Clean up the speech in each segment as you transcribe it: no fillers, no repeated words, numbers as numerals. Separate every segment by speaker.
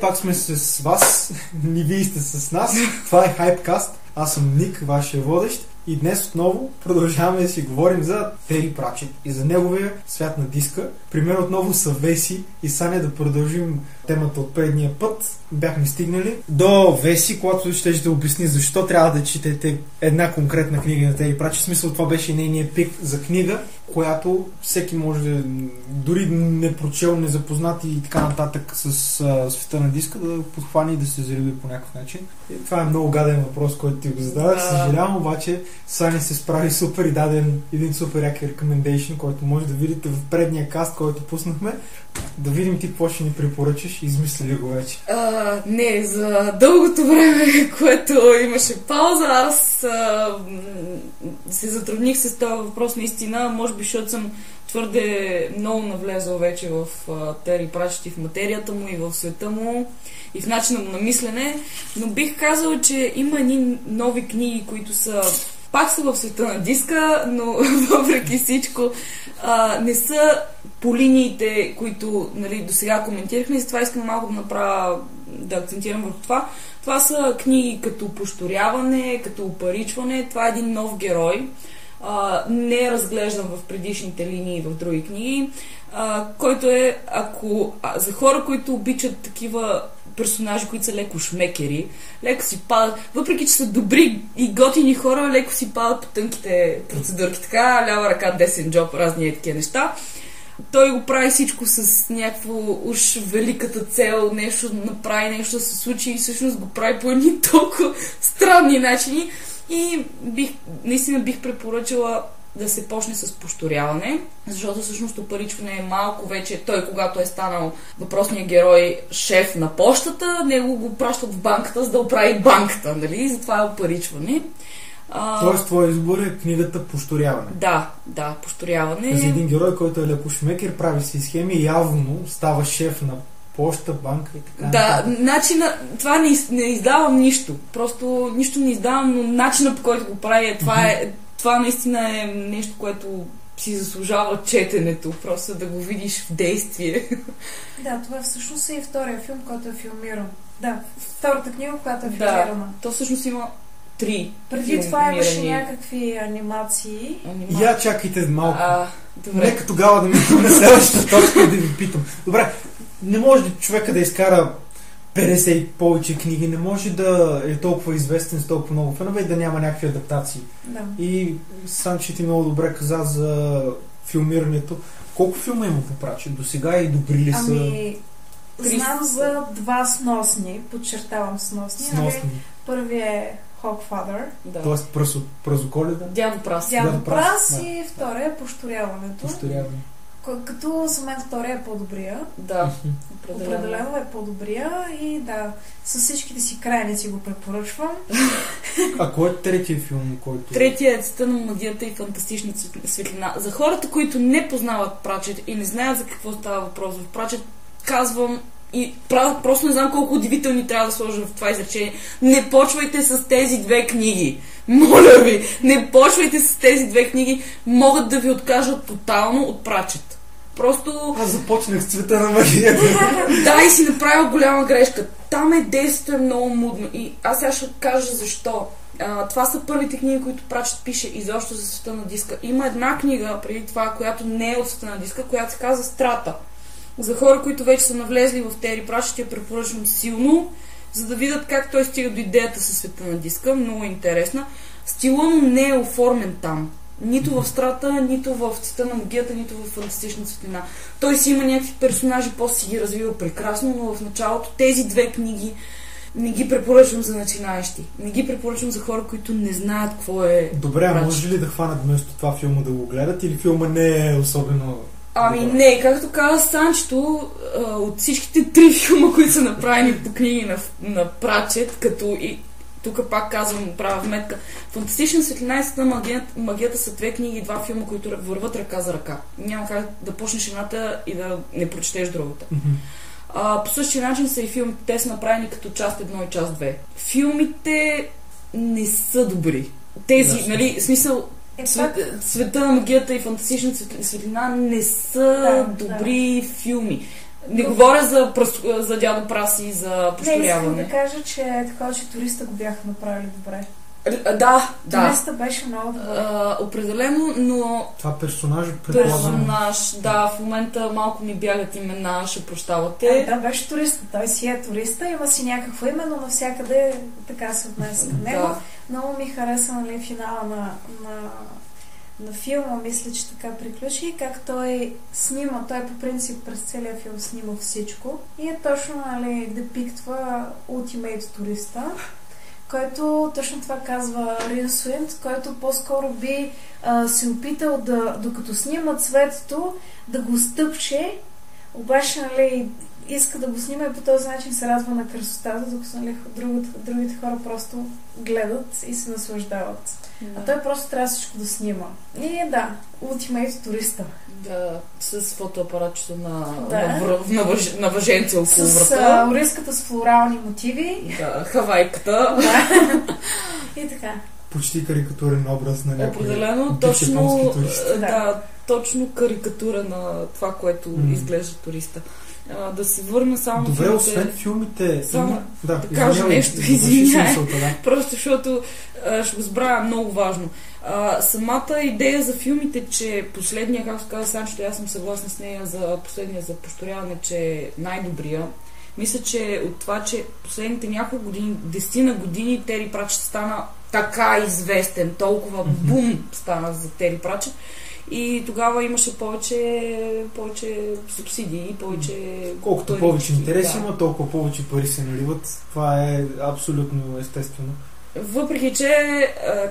Speaker 1: пак сме с вас, и вие сте с нас. Това е Hypecast. Аз съм Ник, вашия водещ. И днес отново продължаваме да си говорим за Тери Пратчет и за неговия свят на диска. Примерно отново са Веси и Саня да продължим темата от предния път. Бяхме стигнали до Веси, когато ще да обясни защо трябва да четете една конкретна книга на Тери Пратчет. В смисъл, това беше нейният пик за книга, която всеки може да, дори не прочел, не запознат и така нататък с света на диска, да подхване и да се зареди по някакъв начин. И това е много гаден въпрос, който ти го задавах. Съжалявам, обаче Сани се справи супер и даде един супер як recommendation, който може да видите в предния каст, който пуснахме. Да видим ти какво ще ни препоръчаш. Измисли ли го вече?
Speaker 2: Не, за дългото време, което имаше пауза, аз се затрудних с този въпрос наистина. Може би, защото съм твърде много навлезъл вече в Тери Пратчет и в материята му, и в света му, и в начина му на мислене. Но бих казала, че има едни нови книги, които са пак са в света на диска, но въпреки всичко не са по линиите, които до сега коментирахме, и затова искам малко да акцентирам върху това. Това са книги като Пошторяване, като Опаричване. Това е един нов герой, не е разглеждан в предишните линии в други книги, който е, за хора, които обичат такива персонажи, които са леко шмекери, леко си падат, въпреки че са добри и готини хора, леко си падат по тънките процедурки, така, лява ръка, десен джоб, разни такива неща. Той го прави всичко с някакво уж великата цел, нещо да направи, нещо да се случи, и всъщност го прави по едни толкова странни начини. И наистина бих препоръчала да се почне с Пошторяване, защото всъщност Опаричване е малко вече, той когато е станал въпросният герой шеф на пощата, него го пращат в банката, за да оправи банката, нали? Затова е Опаричване.
Speaker 1: Тоест, твой избор е книгата Пошторяване.
Speaker 2: Да, Пошторяване.
Speaker 1: За един герой, който е леко шмекер, прави си схеми, явно става шеф на поща, банка и така.
Speaker 2: Да, начина, това не издавам нищо. Просто нищо не издавам, но начинът, по който го прави, това наистина е нещо, което си заслужава четенето, просто да го видиш в действие.
Speaker 3: Да, това всъщност е и втория филм, който е филмиран. Да, втората книга, която е филмирана.
Speaker 2: Да, то всъщност има 3.
Speaker 3: Преди това имаше някакви анимации.
Speaker 1: Я чакайте малко.
Speaker 2: Добре.
Speaker 1: Нека тогава да ми на следващата точка и да ви питам. Добре, не може човека да изкара 50 и повече книги, не може да е толкова известен с толкова много фенове и да няма някакви адаптации.
Speaker 3: Да.
Speaker 1: И Санчи ти много добре каза за филмирането. Колко филма има по Пратчет до сега и добри ли са?
Speaker 3: Знам за 2 сносни, подчертавам сносни. Първият е Hogfather.
Speaker 2: Да.
Speaker 1: Тоест Празоколеда.
Speaker 2: Дядо Прас.
Speaker 3: Дядо Прас и втория е Пошторяването.
Speaker 1: Пошторяване.
Speaker 3: Като за мен втория е по-добрия.
Speaker 2: Да,
Speaker 3: определено е по-добрия и да, с всичките си крайници го препоръчвам.
Speaker 1: А кой е третия филм, който...
Speaker 2: Третия е Цветът на магията и фантастична светлина. За хората, които не познават Пратчет и не знаят за какво става въпрос в Пратчет, казвам и просто не знам колко удивителни трябва да сложа в това изречение. Не почвайте с тези 2 книги. Моля ви, не почвайте с тези 2 книги. Могат да ви откажат тотално от Пратчет. Просто...
Speaker 1: Аз започнах с Цвета на магията.
Speaker 2: Да, и си направил голяма грешка. Там действието е много мудно. И аз сега ще кажа защо. Това са първите книги, които Пратчет пише изобщо за света на диска. Има една книга преди това, която не е от света на диска, която се казва Страта. За хора, които вече са навлезли в Тери Пратчет, я препоръчвам силно, за да видят как той стига до идеята със света на диска. Много интересна. Стила му не е оформен там. Нито в Страта, нито в Цвета на магията, нито в фантастична светлина. Той си има някакви персонажи, после си ги развива прекрасно, но в началото тези 2 книги не ги препоръчвам за начинаещи. Не ги препоръчвам за хора, които не знаят какво е.
Speaker 1: Добре, а може ли да хванат вместо това филма да го гледат, или филма не е особено...
Speaker 2: Не, както каза Санчето, от всичките 3 филма, които са направени по книги на Пратчет, като и тук пак казвам, правя вметка, Фантастична светлина и Цветът на магията са 2 книги и 2 филма, които върват ръка за ръка. Няма как да почнеш едната и да не прочетеш другата. По същия начин са и филмите, те са направени като част 1 и част 2. Филмите не са добри. Тези, смисъл, Света на магията и фантастична светлина не са добри филми. Не говоря за дядо Прас и за
Speaker 3: Не, искам
Speaker 2: постояване.
Speaker 3: да кажа, че такова, че туриста го бяха направили добре.
Speaker 2: Да.
Speaker 3: Туриста беше много добре.
Speaker 2: Определено, но
Speaker 1: Това персонажът предполагам.
Speaker 2: персонаж, да, в момента малко ми бягат имена, ще прощавате.
Speaker 3: Да, беше туриста. Той си е туриста, има си някакво име, но навсякъде така се отнесе към него.
Speaker 2: Да.
Speaker 3: Много ми хареса, нали, финала на филма. Мисля, че така приключи. Как той снима, той по принцип през целия филм снима всичко. И е точно, нали, депиктва ултимейт туриста, който точно това казва Рин Суинт, който по-скоро би се опитал да, докато снима цветето, да го стъпче, обаче, нали, иска да го снима и по този начин се радва на красотата, докато, нали, другите хора просто гледат и се наслаждават. А той просто трябва всичко да снима. И да, ултимейт туриста.
Speaker 2: Да, с фотоапаратчето
Speaker 3: Да.
Speaker 2: на въженце около
Speaker 3: С
Speaker 2: врата.
Speaker 3: оризката с флорални мотиви.
Speaker 2: Да, хавайката.
Speaker 3: Да. И така.
Speaker 1: Почти карикатурен образ на някой
Speaker 2: Определено,
Speaker 1: бивш
Speaker 2: точно,
Speaker 1: японски турист.
Speaker 2: да, точно карикатура на това, което изглежда туриста. Да се върна само
Speaker 1: Добре,
Speaker 2: филмите.
Speaker 1: освен филмите...
Speaker 2: Само
Speaker 1: да,
Speaker 2: кажа нещо,
Speaker 1: довърши
Speaker 2: извинявай.
Speaker 1: мисълта, да.
Speaker 2: Просто защото ще го забравя, много важно. Самата идея за филмите, че последния, както каза Санчето, аз съм съгласна с нея за последния за повторяване, че е най-добрия. Мисля, че от това, че последните няколко години, 10 години Тери Пратчет стана така известен, толкова бум стана за Тери Пратчет. И тогава имаше повече субсидии, повече...
Speaker 1: Колкото
Speaker 2: пари,
Speaker 1: повече интерес
Speaker 2: да.
Speaker 1: има, толкова повече пари се наливат. Това е абсолютно естествено.
Speaker 2: Въпреки, че,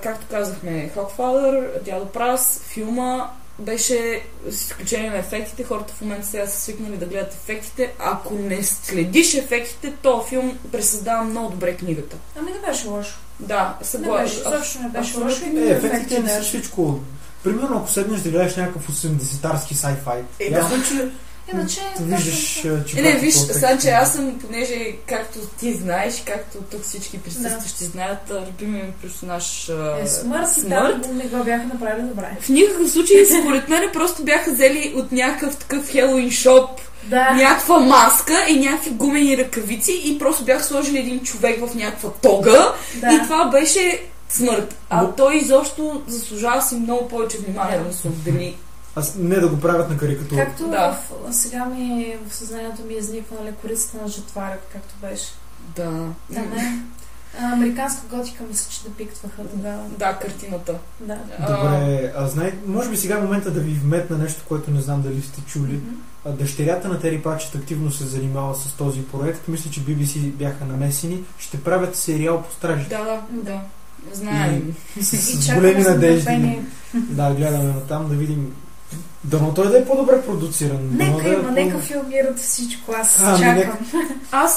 Speaker 2: както казахме, Хокфадър, Дядо Прас, филма беше, с изключение на ефектите, хората в момента сега са свикнали да гледат ефектите. Ако не следиш ефектите, този филм пресъздава много добре книгата.
Speaker 3: Ами не беше лошо.
Speaker 2: Да,
Speaker 3: Не
Speaker 2: съгласен.
Speaker 3: беше, изобщо не беше
Speaker 2: абсолютно.
Speaker 3: лошо. И
Speaker 1: Ефектите не са
Speaker 3: да.
Speaker 1: всичко. Примерно, ако седнеш да гледаш някакъв 80-тарски sci-fi,
Speaker 2: Да.
Speaker 1: ясно, че
Speaker 3: Иначе,
Speaker 1: виждаш, че...
Speaker 2: Не, виж, Санче, аз съм, понеже, както ти знаеш, както тук всички присъстващи знаят, любимият ми персонаж
Speaker 3: Смърт и
Speaker 2: Смърт.
Speaker 3: там не го бяха направили добре.
Speaker 2: В никакъв случай, според мен, просто бяха взели от някакъв такъв Хелоуин шоп
Speaker 3: Да.
Speaker 2: някаква маска и някакви гумени ръкавици и просто бяха сложили един човек в някаква тога
Speaker 3: Да.
Speaker 2: и това беше Смърт. А
Speaker 1: Но-
Speaker 2: той изобщо заслужава си много повече внимание да се отдели.
Speaker 1: Аз не да го правят на карикатура.
Speaker 3: Както
Speaker 2: Да.
Speaker 3: сега в съзнанието ми изниква, нали, корицата на жатварят, както беше.
Speaker 2: Да.
Speaker 3: Там е. Американска готика мисля, че депиктваха тогава.
Speaker 2: Да, картината.
Speaker 3: Да.
Speaker 1: Добре, може би сега е момента да ви вметна нещо, което не знам дали сте чули. Дъщерята на Тери Пратчет активно се занимава с този проект. Мисля, че BBC бяха намесени. Ще правят сериал по стражите.
Speaker 2: Да. Знаем.
Speaker 1: С
Speaker 3: чакаме
Speaker 1: големи
Speaker 3: с
Speaker 1: надежди.
Speaker 3: нетърпение.
Speaker 1: Да, гледаме на там да видим. Дано той да е по-добре продуциран. Дано
Speaker 3: Нека
Speaker 1: да е
Speaker 3: има, нека филмират всичко. Аз
Speaker 1: Ами,
Speaker 3: чакам.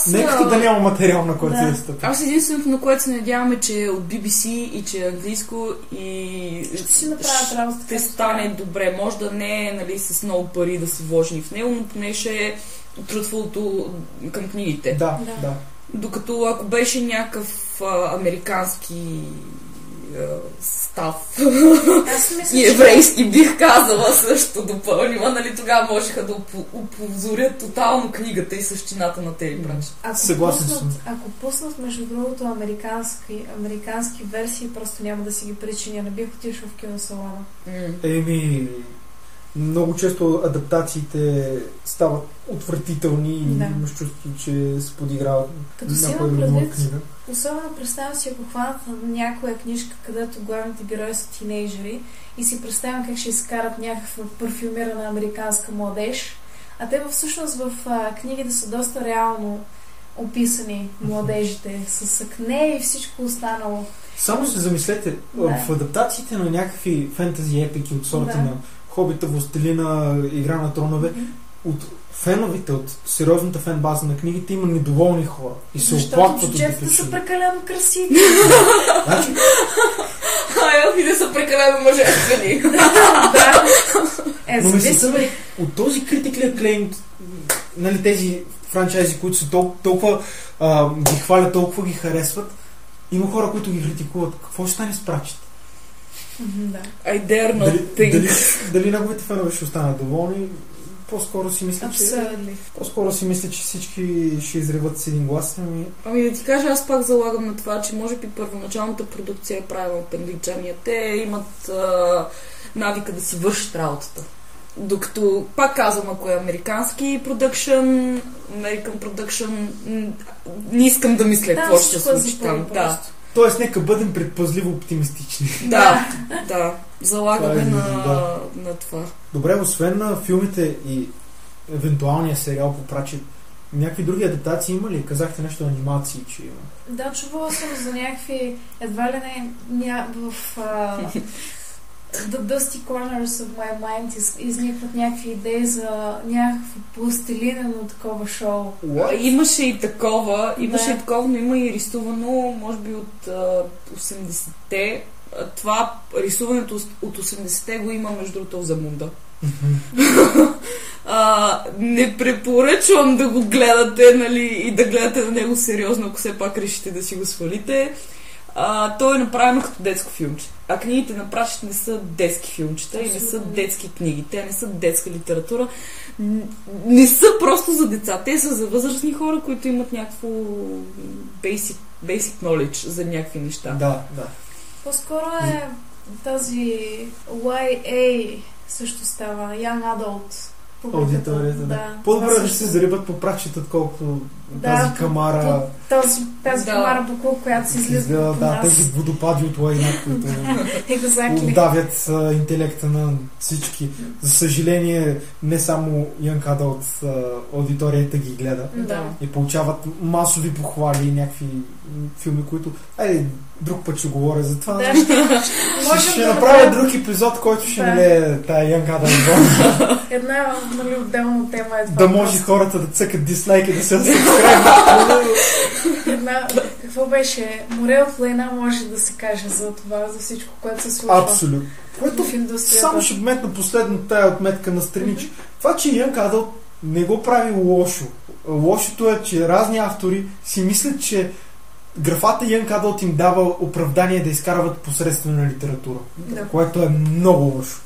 Speaker 1: Нека да няма материал, на който
Speaker 3: Да.
Speaker 1: да стъпи.
Speaker 2: Аз единственото, на което се надяваме, че е от BBC и че е английско и
Speaker 3: Ще си направят работа.
Speaker 2: ще стане добре. Може да не е, нали, с много пари да са вложени в него, но поне ще е трудвото към книгите.
Speaker 1: Да.
Speaker 2: Докато ако беше някакъв американски став
Speaker 3: Аз мисля,
Speaker 2: и
Speaker 3: че-
Speaker 2: еврейски, бих казала също допълнила, нали, тогава можеха да опозорят тотално книгата и същината на Тери Пратчет.
Speaker 1: Съгласен съм.
Speaker 3: Ако пуснат, между другото, американски версии, просто няма да си ги причиня. Не бих отишла в киносалона.
Speaker 1: Еми, много често адаптациите стават отвратителни и
Speaker 3: Да.
Speaker 1: имаш чувство, че се подиграват
Speaker 3: Като си
Speaker 1: някоя
Speaker 3: имам
Speaker 1: любима
Speaker 3: предвид,
Speaker 1: книга.
Speaker 3: особено представям си, ако хванат някоя книжка, където главните герои са тинейджери и си представям как ще изкарат някаква парфюмирана американска младеж, а те всъщност в книгите са доста реално описани младежите с акне и всичко останало.
Speaker 1: Само се замислете,
Speaker 3: Да.
Speaker 1: в адаптациите на някакви фентази епики от сорта
Speaker 3: Да.
Speaker 1: на Хобита, Властелина, Игра на тронове, от феновете, от сериозната фен база на книгите има недоволни хора и се
Speaker 3: Защото
Speaker 1: оплакват от
Speaker 3: бюджетите са
Speaker 1: допечени.
Speaker 3: прекалено красиви.
Speaker 1: Значи,
Speaker 2: Елфите са прекалено мъжествени.
Speaker 3: Да.
Speaker 1: но мисля,
Speaker 3: зависи.
Speaker 1: от този critical acclaimed, нали, тези франчайзи, които са толкова ги хвалят, толкова ги харесват, има хора, които ги критикуват. Какво ще стане с Пратчет?
Speaker 3: Да.
Speaker 2: I dare not think.
Speaker 1: Дали неговите фенове ще останат доволни? по-скоро си мисля,
Speaker 3: Абсолютно.
Speaker 1: че всички ще изреват с един глас.
Speaker 2: Ами да ти кажа, аз пак залагам на това, че може би първоначалната продукция е правила от англичания. Те имат навика да си вършат работата. Докато, пак казвам, ако е американски продъкшън, American продъкшън, не искам да мисля какво ще се случи там. Да.
Speaker 1: Тоест, нека бъдем предпазливо оптимистични.
Speaker 2: Да. Залагаме на това.
Speaker 1: Добре, освен на филмите и евентуалния сериал по Прачет, някакви други адаптации има ли? Казахте нещо анимации, че има.
Speaker 3: Да, чувала съм за някакви, едва ли не в The Dusty Corners of My Mind изникват някакви идеи за някакво пластилинено такова шоу.
Speaker 2: Имаше и такова, но има и рисувано, може би от 80-те. Това рисуването от 80-те го има между другото за Мунда. Не препоръчвам да го гледате, нали, и да гледате на него сериозно, ако все пак решите да си го свалите. То е направено като детско филмче. А книгите на Прачет не са детски филмчета и не са детски книги. Те не са детска литература. Не са просто за деца. Те са за възрастни хора, които имат някакво basic knowledge за някакви неща.
Speaker 1: Да.
Speaker 3: По-скоро е тази YA също става. Young Adult.
Speaker 1: Аудиторията, да. По-добре да ще се зарибат по Прачет, отколкото тази камара.
Speaker 3: Тази камара по която се излиза по нас.
Speaker 1: Тези водопади от лайна, които удавят интелекта на всички. За съжаление, не само Young Adult аудиторията ги гледа. И получават масови похвали и някакви филми, които... друг път ще говоря за това. Ще направя друг епизод, който ще налее тая Young Adult.
Speaker 3: Една отделна тема е това.
Speaker 1: Да може хората да цъкат дислайк и да се
Speaker 3: какво беше? Море от лайна може да се каже за това, за всичко, което се случва.
Speaker 1: Абсолютно. Което
Speaker 3: в индустрията.
Speaker 1: Само ще вметна последно тая отметка на страничи. Това, че Young Adult не го прави лошо. Лошото е, че разни автори си мислят, че графата Young Adult им дава оправдание да изкарват посредствена литература. Което е много лошо.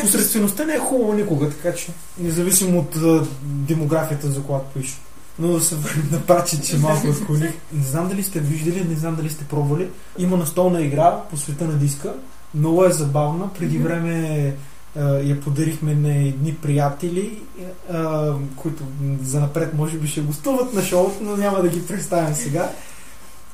Speaker 1: Посредствеността не е хубава никога, така че независимо от демографията, за която пише. Но да се върнем на Прачет, че малко отклоних. Не знам дали сте виждали, не знам дали сте пробвали. Има настолна игра по света на диска. Много е забавна. Преди време я подарихме на едни приятели, които занапред може би ще гостуват на шоуто, но няма да ги представям сега.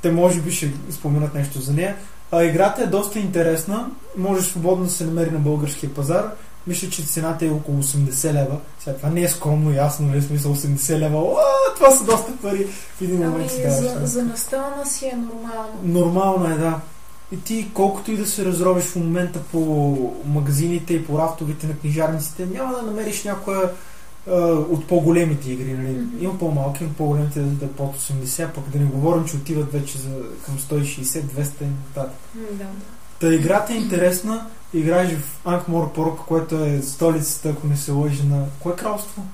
Speaker 1: Те може би ще споменат нещо за нея. Играта е доста интересна. Може свободно да се намери на българския пазар. Мисля, че цената е около 80 лева. Сега това не е скромно, ясно, нали, смисъл 80 лева. Това са доста пари в един момент.
Speaker 3: За настолна си е нормално.
Speaker 1: Нормално е, да. И ти, колкото и да се разровиш в момента по магазините и по рафтовите на книжарниците, няма да намериш някоя от по-големите игри. Нали? Има по-малки, има по-големите да под 80, пък да не говорим, че отиват вече към 160, 200 и нататък. Та играта е интересна. Играеш в Анкморпорк, което е столицата, ако не се лъжи, на... Кое кралство?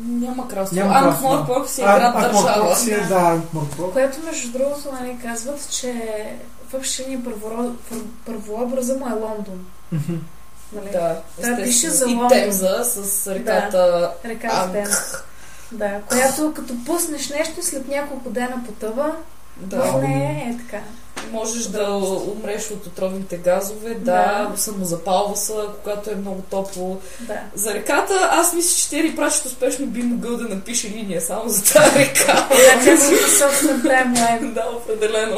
Speaker 2: Няма кралство. Анкморпорк си е град държава.
Speaker 1: Анкморпорк.
Speaker 3: Което между другото, нали, казват, че въобще ни първообраза му е Лондон.
Speaker 2: Нали? Да,
Speaker 3: пише за
Speaker 2: и Темза с реката
Speaker 3: Темза. Да, която като пуснеш нещо, след няколко дена потъва, в нея е така.
Speaker 2: Можеш да умреш от отровните газове, самозапалва се, когато е много топло. За реката, аз мисля, че Тери Прачет успешно би могъл да напише линия само за тази река.
Speaker 3: Тя си собствен таймлайн.
Speaker 2: Да, определено.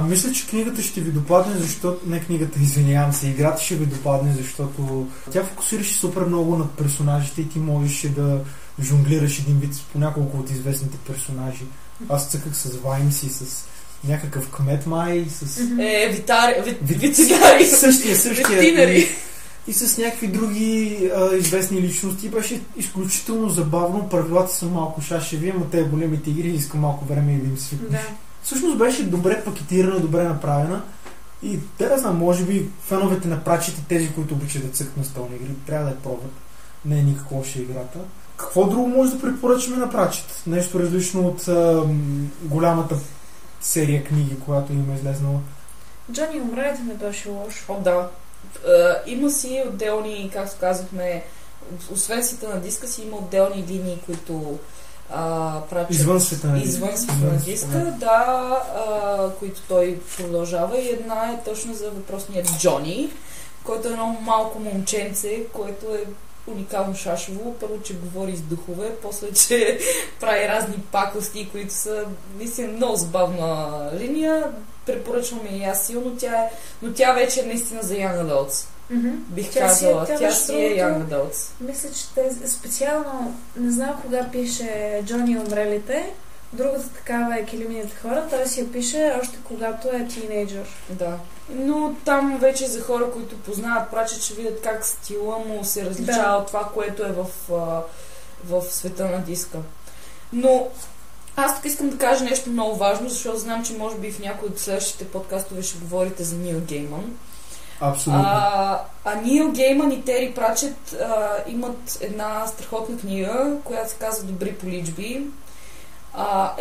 Speaker 1: Мисля, че книгата ще ви допадне, защото... Не книгата, извинявам се, играта ще ви допадне, защото тя фокусираше супер много над персонажите и ти можеш да жонглираш един вид по няколко от известните персонажи. Аз цъках с Ваймс и с някакъв кмет май, с...
Speaker 2: Вицигари.
Speaker 1: Същия. И с някакви други известни личности. Беше изключително забавно. Правилата са малко шашеви, но те големите игри искам малко време и да им свикнеш. Всъщност беше добре пакетирана, добре направена. И те да знам, може би феновете на Прачет и тези, които обичат да цъкат на столни игри, трябва да я пробват. Не е никаква лоша играта. Какво друго може да препоръчаме на Прачет? Нещо различно от голямата серия книги, която има излезнала.
Speaker 3: Джони умрете не беше лошо.
Speaker 2: Да. Има си отделни, както казахме, освен света на диска си има отделни линии, които прачат
Speaker 1: Извън света на
Speaker 2: диска, които той продължава, и една е точно за въпросния Джони, който е едно малко момченце, което е уникално шашево. Първо, че говори с духове, после, че прави разни пакости, които са наистина много забавна линия. Препоръчвам и аз силно. Но тя вече е наистина за Young Adults. Бих казала. Тя си е Young Adults.
Speaker 3: Мисля, че те специално, не знам кога пише Джони умрелите, другата такава е Килимините хора, той си я пише още когато е тинейджър.
Speaker 2: Да. Но там вече за хора, които познават Прачет, ще видят как стила му се различава от това, което е в света на диска. Но аз тук искам да кажа нещо много важно, защото знам, че може би в някои от следващите подкастове ще говорите за Нил Гейман.
Speaker 1: Абсолютно.
Speaker 2: Нил Гейман и Тери Прачет имат една страхотна книга, която се казва Добри поличби.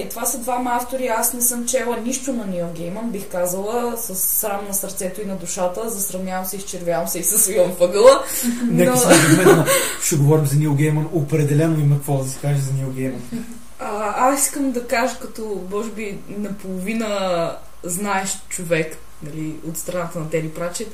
Speaker 2: Това са двама автори. Аз не съм чела нищо на Нил Гейман, бих казала, с срам на сърцето и на душата. Засрамявам се, изчервявам се и се свивам въгъла.
Speaker 1: Нека сега ще говорим за Нил Гейман. Определено има какво да се каже за Нил Гейман.
Speaker 2: Аз искам да кажа, като може би наполовина знаеш човек, нали, от страната на Тери Прачет,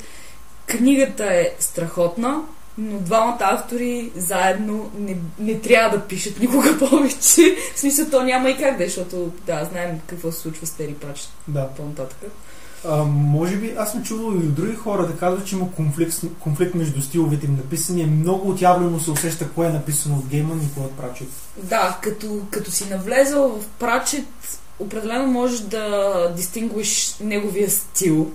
Speaker 2: книгата е страхотна, но двамата автори заедно не трябва да пишат никога повече. В смисъл, то няма и как да е, защото знаем какво се случва с Тери Прачет.
Speaker 1: Да.
Speaker 2: По-нататък.
Speaker 1: Може би аз съм чувал и от други хора да казват, че има конфликт между стиловете им написани. Много отявлено се усеща кое е написано от Гейман и кое от Прачет.
Speaker 2: Да, като си навлезал в Прачет, определено можеш да дистингвиш неговия стил.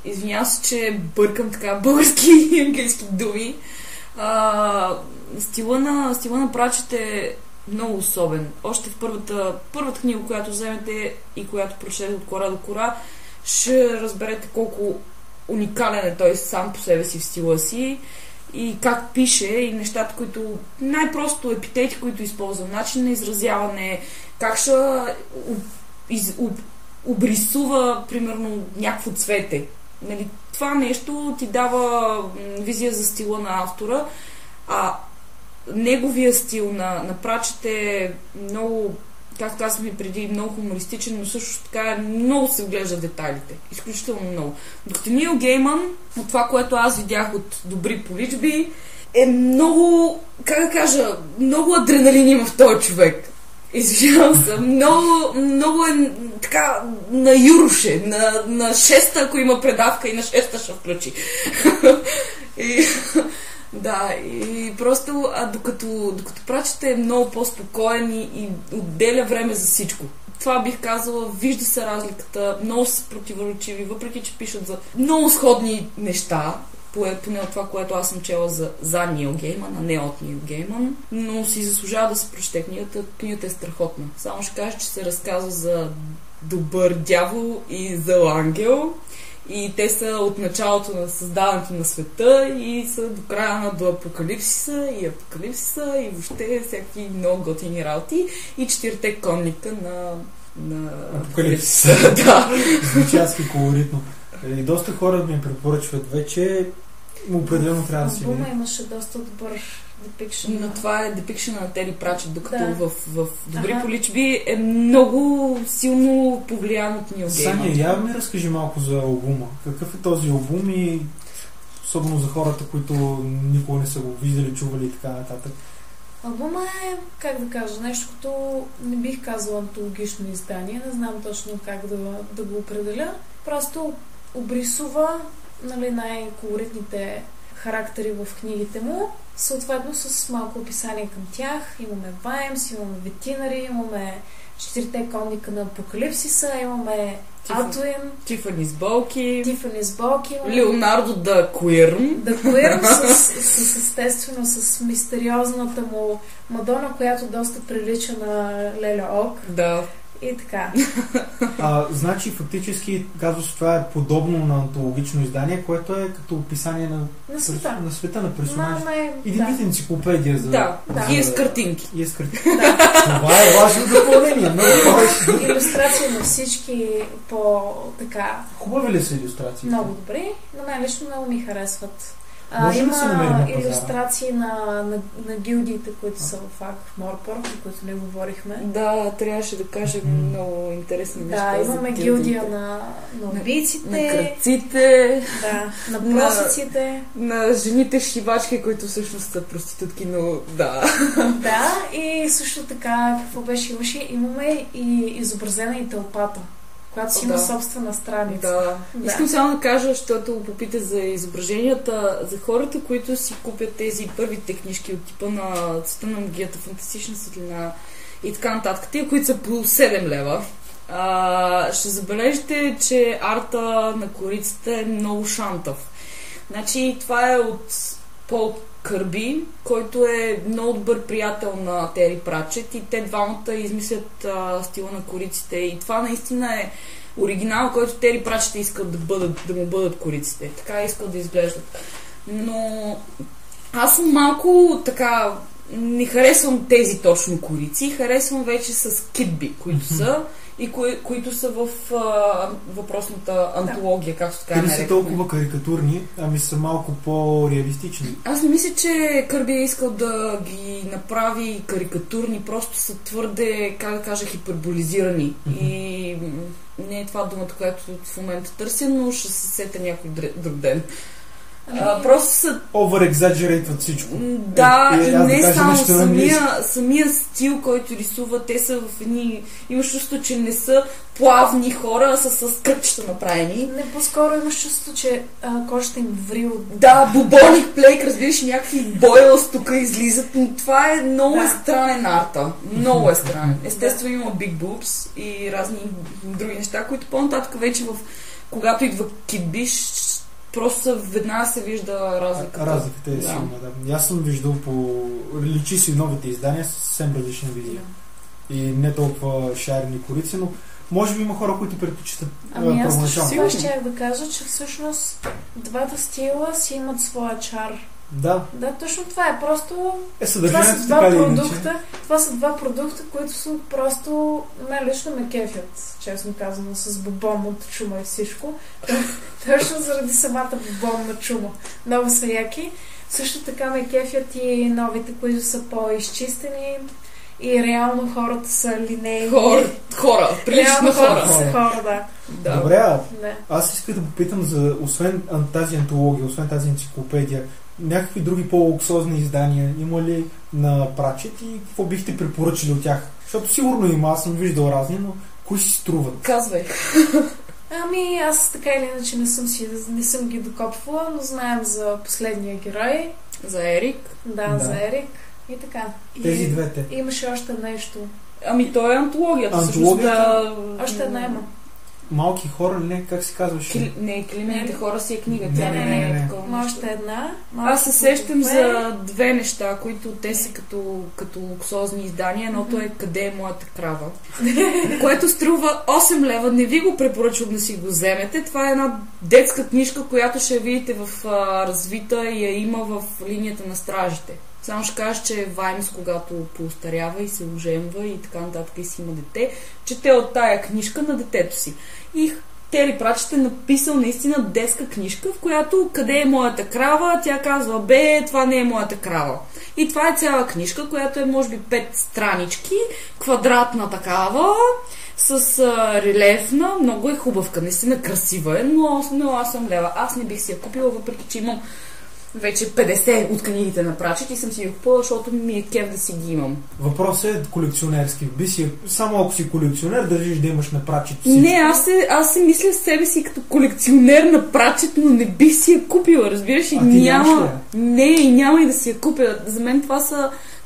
Speaker 2: Извинявам се, че бъркам така български и английски думи. Стила на Прачет е много особен. Още в първата книга, която вземете и която прочетете от кора до кора, ще разберете колко уникален е той сам по себе си в стила си и как пише, и нещата, които най-просто епитети, които използвам, начин на изразяване, как ще обрисува, примерно, някакво цвете. Нали, това нещо ти дава визия за стила на автора, неговия стил на Прачет е много, както казахме преди, много хумористичен, но също така много се вглежда в детайлите. Изключително много. Докато Нил Гейман, от това, което аз видях от Добри поличби, е много, как да кажа, много адреналин има в този човек. Извинявам се. Много е така на юруше, на шеста, ако има предавка, и на шеста ще включи. И просто, докато Прачет е много по-спокоен и отделя време за всичко. Това бих казала, вижда се разликата, много са противоречиви, въпреки че пишат за много сходни неща, поне от това, което аз съм чела за Нил Гейман, а не от Нил Гейман, но си заслужава да се прочете книгата. Книгата е страхотна. Само ще кажа, че се разказва за добър дявол и зъл ангел, и те са от началото на създаването на света и са до края до апокалипсиса и въобще всякакви много готини работи и 4 конника на
Speaker 1: апокалипсиса.
Speaker 2: Да.
Speaker 1: Звучи адски колоритно. Доста хора ми препоръчват вече. Определено трябва да си види.
Speaker 3: Албума имаше доста добър депикшн.
Speaker 2: Но това е депикшн на Тери Прачет, докато в Добри поличби е много силно повлиян от Нил Гейман.
Speaker 1: Саня, ми разкажи малко за албума. Какъв е този албум и особено за хората, които никога не са го виждали, чували и така нататък?
Speaker 3: Албума е, как да кажа, нещо, като не бих казала антологично издание, не знам точно как да го определя. Просто обрисува, нали, най-колоритните характери в книгите му, съответно с малко описание към тях. Имаме Ваймс, имаме Ветинари, имаме 4 конника на апокалипсиса, имаме Атуин,
Speaker 2: Тифанис Болки,
Speaker 3: Леонардо
Speaker 2: да Куирм,
Speaker 3: с естествено с мистериозната му Мадона, която доста прилича на Леля Ок.
Speaker 2: Да.
Speaker 3: И така.
Speaker 1: Значи, фактически, казваш, това е подобно на антологично издание, което е като описание на света, на персонажа. Един вид енциклопедия за...
Speaker 2: И е с картинки.
Speaker 1: Това е важно допълнение.
Speaker 3: Илюстрация на всички по така...
Speaker 1: Хубави ли са илюстрации?
Speaker 3: Много добри. На мен лично много ми харесват.
Speaker 1: Може да се намери на пазара.
Speaker 3: илюстрации на гилдиите, които са в Морпор, за които не говорихме.
Speaker 2: Да, трябваше да кажем много интересни неща.
Speaker 3: Да, имаме гилдия на убийците,
Speaker 2: на кръците,
Speaker 3: да, на просиците.
Speaker 2: на жените шивачки, които всъщност са проститутки, но да.
Speaker 3: Да, и също така, какво беше, имаме и изобразена и тълпата, която си има собствена страница.
Speaker 2: Да. Искам само да кажа, защото попита за изображенията, за хората, които си купят тези първите книжки от типа на Цвета на магията, Фантастична светлина и така нататък, тия, които са по 7 лева, ще забележите, че арта на корицата е много шантав. Значи, това е от Пол Кърби, който е много добър приятел на Тери Пратчет и те двамата измислят стила на кориците и това наистина е оригинал, който Тери Пратчет искат да му бъдат кориците. Така искат да изглеждат. Но аз съм малко така, не харесвам тези точно корици, харесвам вече с китби, които са и които са в въпросната антология, както така
Speaker 1: нарекаме. Те не са толкова карикатурни, ами са малко по-реалистични.
Speaker 2: Аз не мисля, че Кърби е искал да ги направи карикатурни, просто са твърде, как да кажа, хиперболизирани. И не е това думата, която в момента търся, но ще се сета някой друг ден. Просто са...
Speaker 1: Over-exaggerate всичко.
Speaker 2: Да, и не само самия стил, който рисува, те са в едни... Имаш чувство, че не са плавни хора, а са с кръчета направени.
Speaker 3: Не, по-скоро имаш чувство, че кожата им ври от...
Speaker 2: Да, бубоник плейк, разбираш, някакви бойлс тук излизат, но това е много странен арта. Много е странен. Естествено има big boobs и разни други неща, които по-нататък вече когато идва китбиш, просто веднага се вижда разликата.
Speaker 1: Разликата е силна, да. Аз съм виждал личи си новите издания с съвсем различна визия. И не толкова шарени корици, но може би има хора, които предпочитат първоначално.
Speaker 3: Ами аз ще да кажа, че всъщност двата стила си имат своя чар.
Speaker 1: Да.
Speaker 3: Да, точно това е. Просто това са два продукта, които са просто лично ме кефят, честно казано, с бобом от чума и всичко. Точно заради самата бобомна чума. Много са яки. Също така ме кефят и новите, които са по-изчистени. И реално хората са линейни.
Speaker 2: Прилично хора.
Speaker 3: Са хора, да.
Speaker 1: Добре, аз исках да попитам за, освен тази антология, освен тази енциклопедия, някакви други по-луксозни издания има ли на Пратчет и какво бихте препоръчали от тях? Защото сигурно има, аз съм виждал разни, но кои си струват?
Speaker 2: Казвай.
Speaker 3: Ами аз така или иначе не съм ги докопвала, но знаем за последния герой.
Speaker 2: За Ерик.
Speaker 3: Да, за Ерик. И така.
Speaker 1: Тези двете.
Speaker 3: Имаше още нещо.
Speaker 2: Ами то е антологията.
Speaker 3: Още една има.
Speaker 1: Малки хора, не, как се казваше?
Speaker 2: Климените хора си е книга.
Speaker 3: Тя не е такова. Още една.
Speaker 2: Аз се сещам за две неща, които те са като луксозни издания. Едното е Къде е моята крава? Което струва 8 лева. Не ви го препоръчвам да си го вземете. Това е една детска книжка, която ще видите в развита и я има в линията на стражите. Само ще кажа, че Ваймс, когато поостарява и се оженва и така нататък и си има дете, чете от тая книжка на детето си. И Тери Пратчет е написал наистина детска книжка, в която къде е моята крава, тя казва, това не е моята крава. И това е цяла книжка, която е може би 5 странички, квадратна такава, с релефна, много е хубавка, наистина красива е, но 8 лева. Аз не бих си я купила, въпреки че имам вече 50 от книгите на Пратчет и съм си ги купила, защото ми е кеф да си ги имам.
Speaker 1: Въпросът е колекционерски. Само ако си колекционер, държиш да имаш на Пратчет.
Speaker 2: Не, аз се мисля с себе си като колекционер на Пратчет, но не бих си я купила, разбираш? И няма и да си я купя. За мен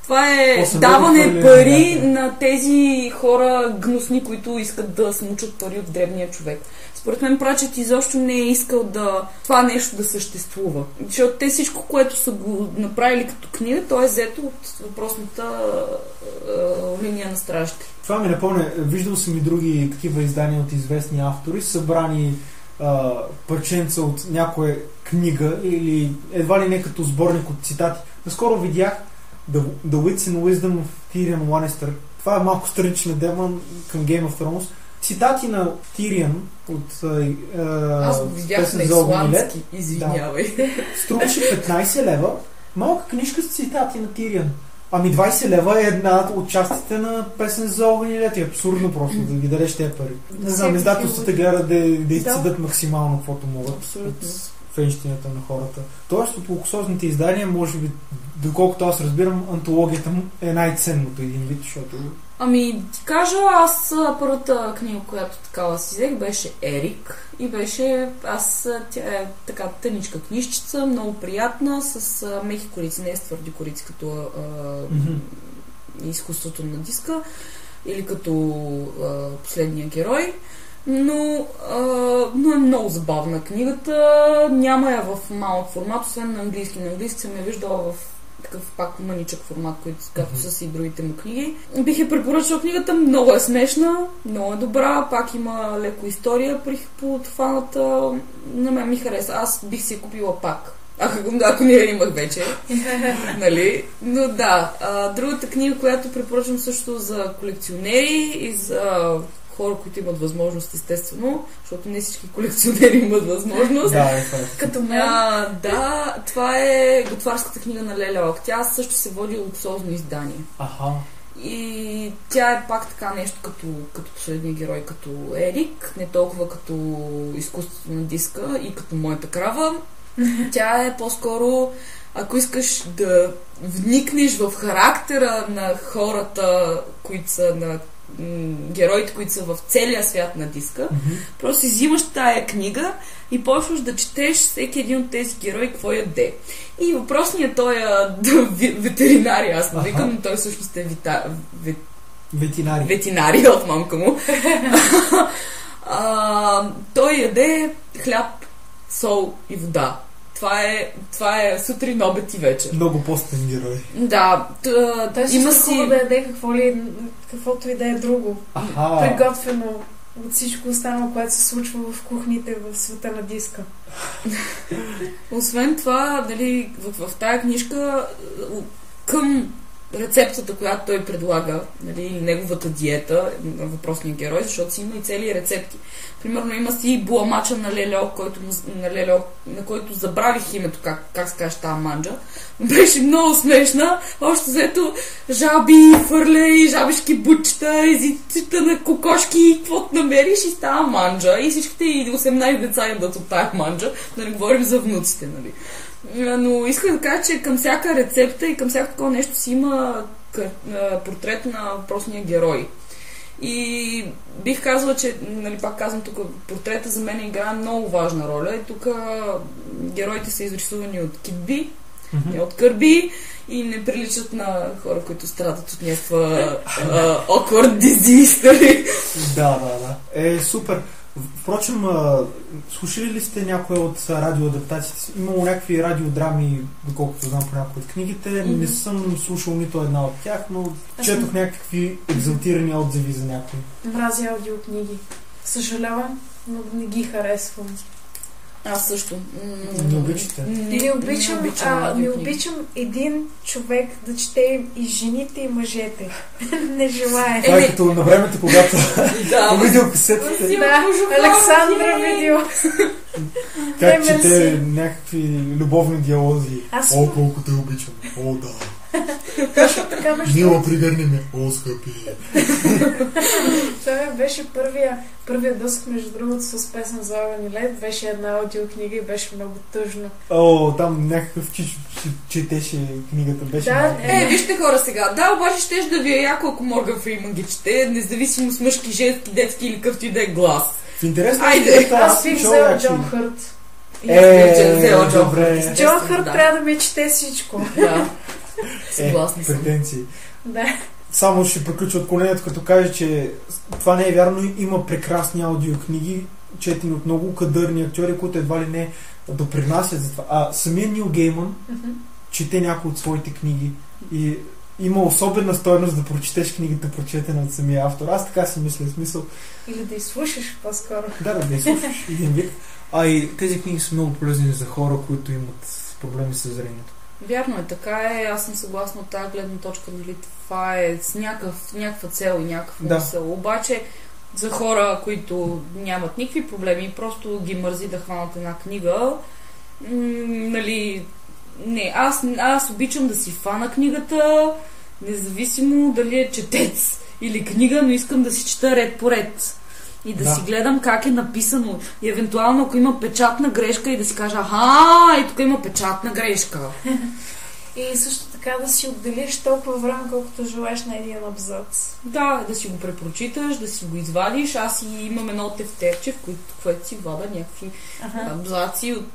Speaker 2: това е даване пари на тези хора гнусни, които искат да смучат пари от дребния човек. Според мен Пратчет изобщо не е искал това нещо да съществува. Защото те всичко, което са го направили като книга, то е взето от въпросната линия на стражите.
Speaker 1: Това ми напомня, виждал съм и други такива издания от известни автори, събрани парченца от някоя книга или едва ли не като сборник от цитати. Наскоро видях The Wits and Wisdom of Tyrion Lannister. Това е малко странична дема към Game of Thrones, цитати на Тириан от
Speaker 2: Аз го видях
Speaker 1: Песен
Speaker 2: на
Speaker 1: за огън и лед.
Speaker 2: исландски, извинявай.
Speaker 1: Струваше 15 лева. Малка книжка с цитати на Тириан. Ами 20 лева е една от частите на Песен за огън и лед. Е абсурдно просто да ги дадеш тези пари. Не знам, издателствата гледат да изцедат максимално каквото могат.
Speaker 2: Абсолютно.
Speaker 1: Фенщината на хората. Тоест от луксозните издания, може би, доколкото аз разбирам, антологията му е най-ценното един вид, защото...
Speaker 2: Ами, ти кажа, аз първата книга, която такава си взех, беше Ерик. И беше, тя е така тъничка книжчица, много приятна, с меки корици, не е с твърди корици, като изкуството на диска, или като последния герой. Но е много забавна книгата. Няма я в малък формат, освен на английски. На английски съм я виждала в такъв пак мъничък формат, както са и другите му книги. Бих я препоръчала книгата. Много е смешна, много е добра. Пак има леко история по фаната. На мен ми хареса. Аз бих си я купила пак. Ако не я имах вече. Нали? Но да. Другата книга, която препоръчвам също за колекционери и за хора, които имат възможност, естествено, защото не всички колекционери имат възможност.
Speaker 1: Да,
Speaker 3: като мен.
Speaker 2: Да, това е готварската книга на Леля Ок. Тя също се води луксозно издание.
Speaker 1: Аха.
Speaker 2: И тя е пак така нещо като последния герой, като Ерик, не толкова като изкуството на диска и като моята крава. Тя е по-скоро, ако искаш да вникнеш в характера на хората, които са на героите, които са в целия свят на диска, просто взимаш тая книга и почваш да четеш всеки един от тези герои какво яде. И въпросният той ветеринария, аз не викам, но той всъщност е ветеринария от мамка му. Той яде хляб, сол и вода. Това е сутрин, обед и вечер.
Speaker 1: Много постен герой.
Speaker 2: Да.
Speaker 3: Той
Speaker 2: има
Speaker 3: си да яде каквото и да е друго. Приготвено от всичко останало, което се случва в кухните в света на диска.
Speaker 2: Освен това, нали, в тая книжка към рецептата, която той предлага, нали, или неговата диета на въпросния герой, защото си има и цели рецепти. Примерно има си буамача на Лелео, на който забравих името, как се каже тази манджа. Беше много смешна. Още заето жаби, фърля, жабешки бучета, езиците на кокошки, каквото намериш и става манджа. И всичките 18 деца ядат от тая манджа, да не говорим за внуците, нали. Но исках да кажа, че към всяка рецепта и към всяко такова нещо си има портрет на въпросния герой. И бих казала, че, нали, пак казвам тук, портрета за мен играе много важна роля. И тук героите са изрисувани от китби, не от кърби и не приличат на хора, които страдат от някаква awkward disease.
Speaker 1: Да. Супер. Впрочем, слушали ли сте някоя от радиоадаптациите? Имало някакви радиодрами, доколкото знам по някои от книгите. Не съм слушал нито една от тях, но четох някакви екзалтирани отзиви за някои.
Speaker 3: Мразя аудиокниги. Съжалявам, но не ги харесвам.
Speaker 2: Аз също.
Speaker 1: Не обичате?
Speaker 3: Не обичам един човек да чете и жените, и мъжете. Не желая.
Speaker 1: Това е като на времето, когато по видеокасетите.
Speaker 3: Да, Александра видео.
Speaker 1: Как чете някакви любовни диалози. О, колко те обичам. О, да.
Speaker 3: Точно така беше.
Speaker 1: Мила, пригърни ме. О, скъпи.
Speaker 3: Това беше първия дъск, между другото, с Песен за огън и лед. Беше една аудиокнига и беше много тъжно.
Speaker 1: О, там някакъв чичо четеше книгата. Беше
Speaker 2: вижте хора сега. Да, обаче щеш да ви е яко, ако Морган Фриман ги чете, независимо с мъжки, женски, детски или какъвто и да е глас.
Speaker 1: В интересно.
Speaker 3: Аз бих взел Джон Хърт.
Speaker 1: Добре.
Speaker 3: Джон Хърт трябва да ми чете всичко.
Speaker 2: Да. Съгласни съм.
Speaker 1: Претенции.
Speaker 3: Да.
Speaker 1: Само ще приключа отклонението, като кажа, че това не е вярно. Има прекрасни аудиокниги, четени от много кадърни актьори, които едва ли не допринасят за това. Самия Нил Гейман чете някои от своите книги и има особена стойност да прочетеш книгата, прочетена от самия автор. Аз така си мисля, смисъл.
Speaker 3: Или да изслушаш по-скоро.
Speaker 1: Да изслушаш един вид. И тези книги са много полезни за хора, които имат проблеми с зрението.
Speaker 2: Вярно е, така е. Аз съм съгласна от тази гледна точка, нали, това е с някаква цел и някакъв мисъл. Обаче за хора, които нямат никакви проблеми, просто ги мързи да хванат една книга. Нали, не, аз обичам да си фана книгата, независимо дали е четец или книга, но искам да си чета ред по ред. И да си гледам как е написано. И евентуално, ако има печатна грешка, и да си кажа, и тук има печатна грешка.
Speaker 3: И също така да си отделиш толкова време, колкото желаеш на един абзац.
Speaker 2: Да си го препрочиташ, да си го извадиш. Аз имам едно тефтерче, в което си вада някакви абзаци от...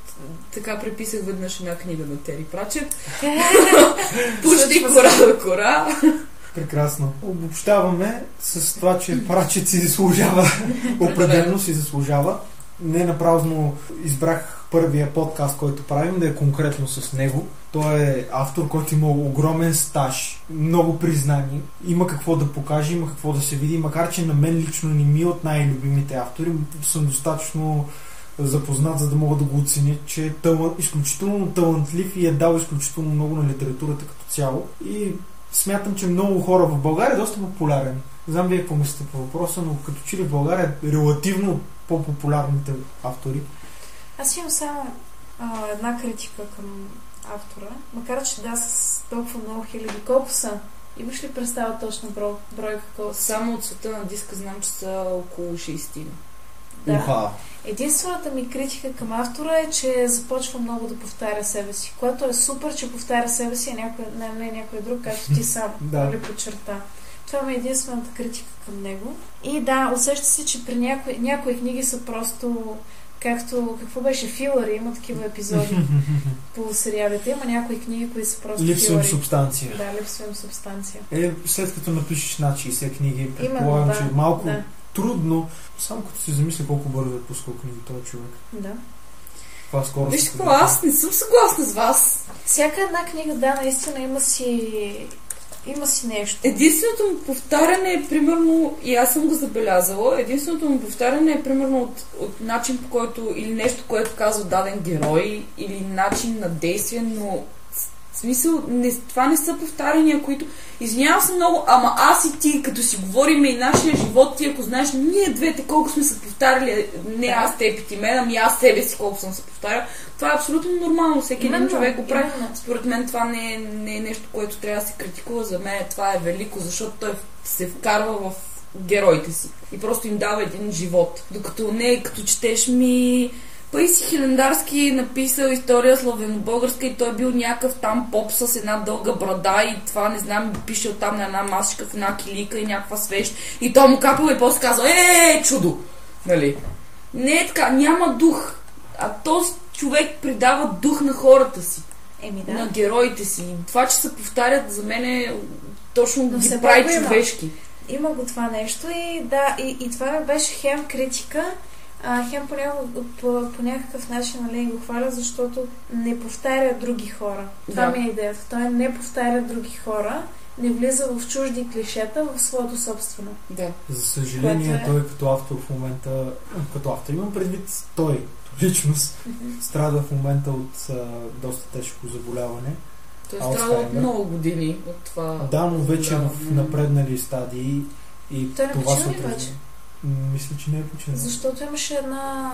Speaker 2: Така преписах веднъж една книга на Тери Прачет. Почти кора до кора.
Speaker 1: Прекрасно. Обобщаваме с това, че Прачет си заслужава, определено си заслужава. Не напразно избрах първия подкаст, който правим, да е конкретно с него. Той е автор, който има огромен стаж, много признани, има какво да покаже, има какво да се види, макар че на мен лично не ми е от най-любимите автори. Съм достатъчно запознат, за да мога да го оценя, че е изключително талантлив и е дал изключително много на литературата като цяло. И смятам, че много хора в България е доста популярен. Не знам вие какво мислите по въпроса, но като че ли в България е релативно по-популярните автори.
Speaker 3: Аз имам само една критика към автора, макар че с толкова много хиляди. Колко са? Имаш ли представа точно брой какво са?
Speaker 2: Само от света на диска знам, че са около 60.
Speaker 3: Да. Единствената ми критика към автора е, че започва много да повтаря себе си. Което е супер, че повтаря себе си, не някой друг, както ти сам подчерта. Това ми е единствената критика към него. И усеща се, че при някои книги са просто... Какво беше филъри, има такива епизоди по сериалите. Има някои книги, които са просто
Speaker 1: липсва им субстанция.
Speaker 3: Да, липсва им субстанция.
Speaker 1: След като напишеш над 60 книги, предполагам, че е малко трудно, само като си замисля колко бързо е пускал книги този човек.
Speaker 3: Да.
Speaker 1: Това скоро...
Speaker 2: Виж какво, аз не съм съгласна с вас.
Speaker 3: Всяка една книга, наистина има си нещо.
Speaker 2: Единственото му повтаряне е примерно, и аз съм го забелязала, единственото му повтаряне е примерно от начин, по който, или нещо, което казва даден герой, или начин на действие, но в смисъл, това не са повтаряния, които... Извинявам се много, ама аз и ти, като си говорим и нашия живот, ти ако знаеш, ние двете колко сме се повтаряли, не аз теб и ти мен, ами аз себе си колко съм се повтарял, това е абсолютно нормално, всеки един човек го прави. Според мен това не е нещо, което трябва да се критикува, за мен това е велико, защото той се вкарва в героите си и просто им дава един живот. Докато не, като четеш Паисий Хилендарски написал история славянобългарска и той бил някакъв там поп с една дълга брада и това, не знам, пишел там на една масичка в една килика и някаква свещ и той му капал и после казал, чудо! Нали? Не е така, няма дух. А този човек придава дух на хората си. На героите си. Това, че се повтарят, за мен точно ги прави човешки.
Speaker 3: Има го това нещо и това ми беше хем критика, хем по някакъв начин го хваля, защото не повтаря други хора. Това ми е идеята. Той не повтаря други хора, не влиза в чужди клишета, в своето собствено.
Speaker 2: Да.
Speaker 1: За съжаление, той като автор в момента, имам предвид той, личност, страда в момента от доста тежко заболяване.
Speaker 2: Той страда от много години от това.
Speaker 1: Да, но вече в напреднали стадии и
Speaker 3: той не почина ли вече?
Speaker 1: Мисля, че не е починал.
Speaker 3: Защото имаше една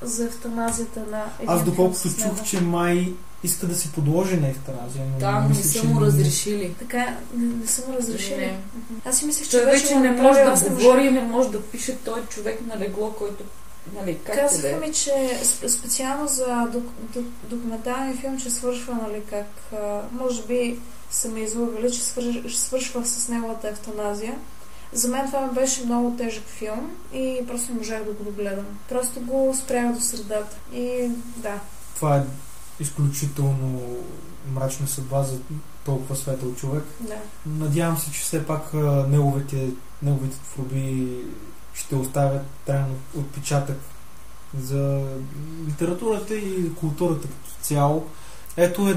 Speaker 3: за евтаназията на един.
Speaker 1: Аз доколкото чух, че май иска да се подложи на евтаназия.
Speaker 2: Но не са му разрешили.
Speaker 3: Така, не са му разрешили. Аз си мислех, че
Speaker 2: той вече не може да говори, не може да пише той човек на легло, който...
Speaker 3: Казаха ми, че специално за документалния филм, че свършва, как може би са ме излъгали, че свършва с неговата евтаназия. За мен това беше много тежък филм и просто не можах да го догледам. Просто го спрях до средата. И да.
Speaker 1: Това е изключително мрачна съдба за толкова светъл човек.
Speaker 3: Да.
Speaker 1: Надявам се, че все пак неговите творби ще оставят трайно отпечатък за литературата и културата като цяло. Ето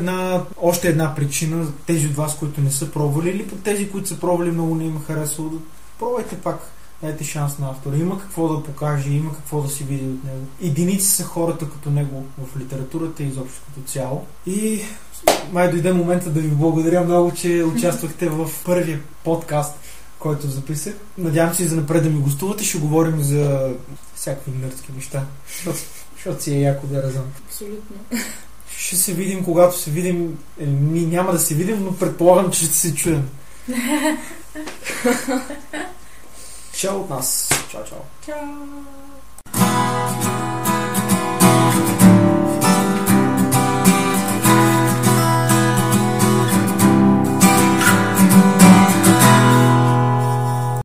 Speaker 1: още една причина, тези от вас, които не са пробвали, или по тези, които са пробвали, много не им харесало, да пробвайте пак. Дайте шанс на автора. Има какво да покаже, има какво да си види от него. Единици са хората като него в литературата и изобщо като цяло. И май дойде момента да ви благодаря много, че участвахте в първия подкаст който записах. Надявам се и за напред да ми гостувате. Ще говорим за всякакви нърдски неща. Защото си е яко да разъм.
Speaker 2: Абсолютно.
Speaker 1: Ще се видим, когато се видим. Ние няма да се видим, но предполагам, че ще се чуем. Чао от нас. Чао, чао.
Speaker 3: Чао!